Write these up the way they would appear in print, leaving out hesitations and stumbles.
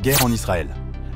Guerre en Israël.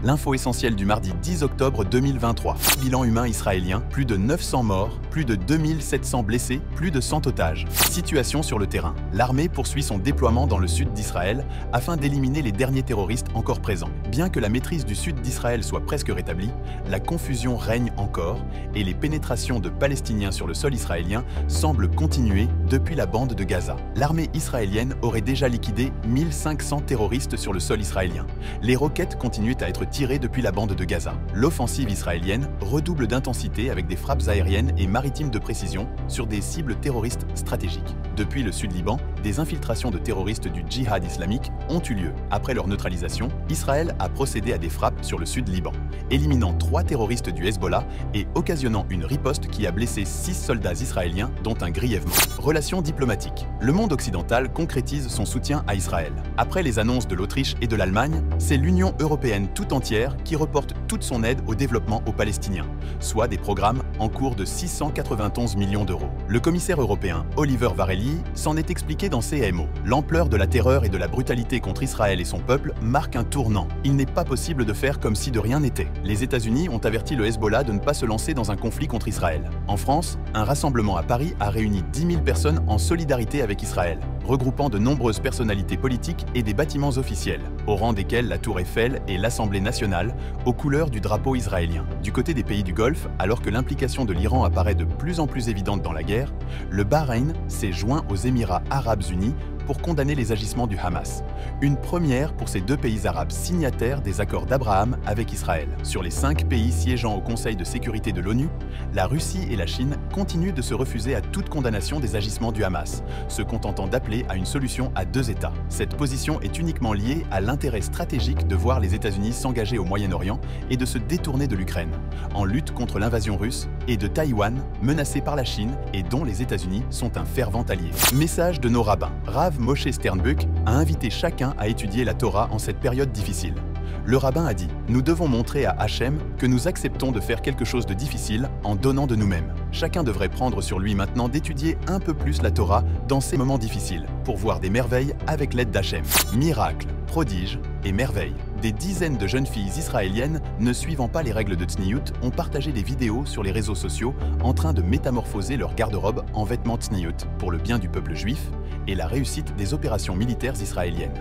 L'info essentielle du mardi 10 octobre 2023. Bilan humain israélien, plus de 900 morts, plus de 2700 blessés, plus de 100 otages. Situation sur le terrain. L'armée poursuit son déploiement dans le sud d'Israël afin d'éliminer les derniers terroristes encore présents. Bien que la maîtrise du sud d'Israël soit presque rétablie, la confusion règne encore et les pénétrations de Palestiniens sur le sol israélien semblent continuer depuis la bande de Gaza. L'armée israélienne aurait déjà liquidé 1500 terroristes sur le sol israélien. Les roquettes continuent à être tirées depuis la bande de Gaza. L'offensive israélienne redouble d'intensité avec des frappes aériennes et maritimes de précision sur des cibles terroristes stratégiques. Depuis le sud Liban, des infiltrations de terroristes du djihad islamique ont eu lieu. Après leur neutralisation, Israël a procédé à des frappes sur le sud Liban, éliminant 3 terroristes du Hezbollah et occasionnant une riposte qui a blessé 6 soldats israéliens, dont un grièvement. Relations diplomatiques. Le monde occidental concrétise son soutien à Israël. Après les annonces de l'Autriche et de l'Allemagne, c'est l'Union européenne tout entière qui reporte toute son aide au développement aux Palestiniens, soit des programmes en cours de 691 millions d'euros. Le commissaire européen Oliver Varhelyi s'en est expliqué dans CMO. L'ampleur de la terreur et de la brutalité contre Israël et son peuple marque un tournant. Il n'est pas possible de faire comme si de rien n'était. Les États-Unis ont averti le Hezbollah de ne pas se lancer dans un conflit contre Israël. En France, un rassemblement à Paris a réuni 10 000 personnes en solidarité avec Israël, regroupant de nombreuses personnalités politiques et des bâtiments officiels, au rang desquels la Tour Eiffel et l'Assemblée nationale, aux couleurs du drapeau israélien. Du côté des pays du Golfe, alors que l'implication de l'Iran apparaît de plus en plus évidente dans la guerre, le Bahreïn s'est joint aux Émirats arabes unis pour condamner les agissements du Hamas. Une première pour ces deux pays arabes signataires des accords d'Abraham avec Israël. Sur les 5 pays siégeant au Conseil de sécurité de l'ONU, la Russie et la Chine continuent de se refuser à toute condamnation des agissements du Hamas, se contentant d'appeler à une solution à 2 États. Cette position est uniquement liée à l'intérêt stratégique de voir les États-Unis s'engager au Moyen-Orient et de se détourner de l'Ukraine, en lutte contre l'invasion russe, et de Taïwan, menacée par la Chine et dont les États-Unis sont un fervent allié. Message de nos rabbins. Rav Moshe Sternbuch a invité chacun à étudier la Torah en cette période difficile. Le rabbin a dit « Nous devons montrer à Hachem que nous acceptons de faire quelque chose de difficile en donnant de nous-mêmes. Chacun devrait prendre sur lui maintenant d'étudier un peu plus la Torah dans ces moments difficiles pour voir des merveilles avec l'aide d'Hachem. Miracles, prodiges et merveilles. Des dizaines de jeunes filles israéliennes ne suivant pas les règles de Tzniut ont partagé des vidéos sur les réseaux sociaux en train de métamorphoser leur garde-robe en vêtements Tzniut pour le bien du peuple juif et la réussite des opérations militaires israéliennes.